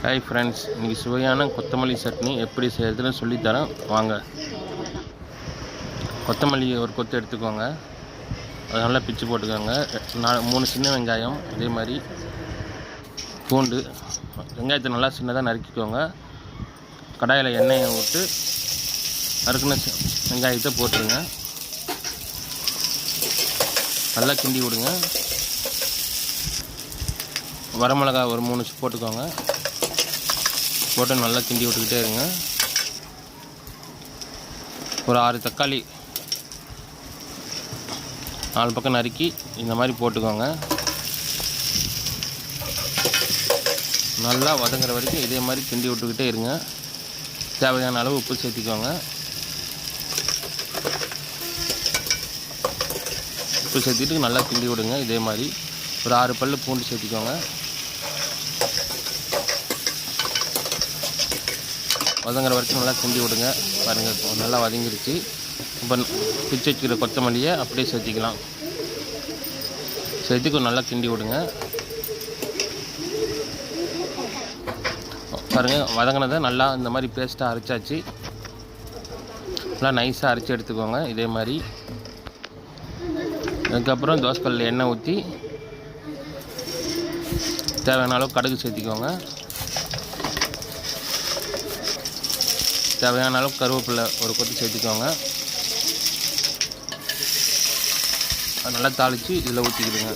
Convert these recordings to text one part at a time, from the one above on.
Hi friends, இன்றைக்கி சுவையான கொத்தமல்லி சட்னி எப்படி செய்கிறதுன்னு சொல்லித்தரேன் வாங்க. கொத்தமல்லி ஒரு கொத்து எடுத்துக்கோங்க, அதை நல்லா பிச்சு போட்டுக்கோங்க. 3 சின்ன வெங்காயம், அதே மாதிரி பூண்டு. வெங்காயத்தை நல்லா சின்னதாக நறுக்கிக்கோங்க. கடாயில் எண்ணெயை விட்டு நறுக்கின வெங்காயத்தை போட்டுருங்க. நல்லா கிண்டி விடுங்க. வரமிளகா ஒரு 3 போட்டுக்கோங்க. போட்டு நல்லா கிண்டி விட்டுக்கிட்டே இருங்க. ஒரு 6 தக்காளி 4 பக்கம் நறுக்கி இந்த மாதிரி போட்டுக்கோங்க. நல்லா வதங்குற வரைக்கும் இதே மாதிரி கிண்டி விட்டுக்கிட்டே இருங்க. தேவையான அளவு உப்பு சேர்த்திக்கோங்க. உப்பு சேர்த்திட்டு நல்லா கிண்டி விடுங்க. இதே மாதிரி ஒரு 6 பல்லு பூண்டு சேர்த்திக்கோங்க. வதங்குற வரைக்கும் நல்லா கிண்டி விடுங்க. பாருங்கள், நல்லா வதங்கிடுச்சு. இப்போ பிச்சு வச்சுக்கிற கொத்தமல்லியை அப்படியே சேர்த்திக்கலாம். சேர்த்து நல்லா கிண்டி விடுங்க. பாருங்கள், வதங்கினதை நல்லா இந்த மாதிரி பேஸ்ட்டாக அரைச்சாச்சு. நல்லா நைஸாக அரைச்சி எடுத்துக்கோங்க. இதே மாதிரி அதுக்கப்புறம் தோசைக்கல்லில் எண்ணெய் ஊற்றி தேவையான அளவு கடுகு சேர்த்திக்கோங்க. தேவையான அளவு கருவேப்பிலை ஒரு கொத்து சேர்த்திக்கோங்க. நல்லா தாளித்து இதில் ஊற்றிக்கிடுங்க.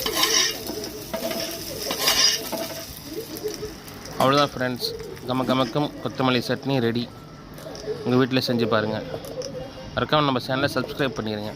அவ்வளோதான் ஃப்ரெண்ட்ஸ், கமக்கும் கொத்தமல்லி சட்னி ரெடி. உங்கள் வீட்டில் செஞ்சு பாருங்கள். மறக்காம நம்ம சேனலை சப்ஸ்கிரைப் பண்ணிடுங்க.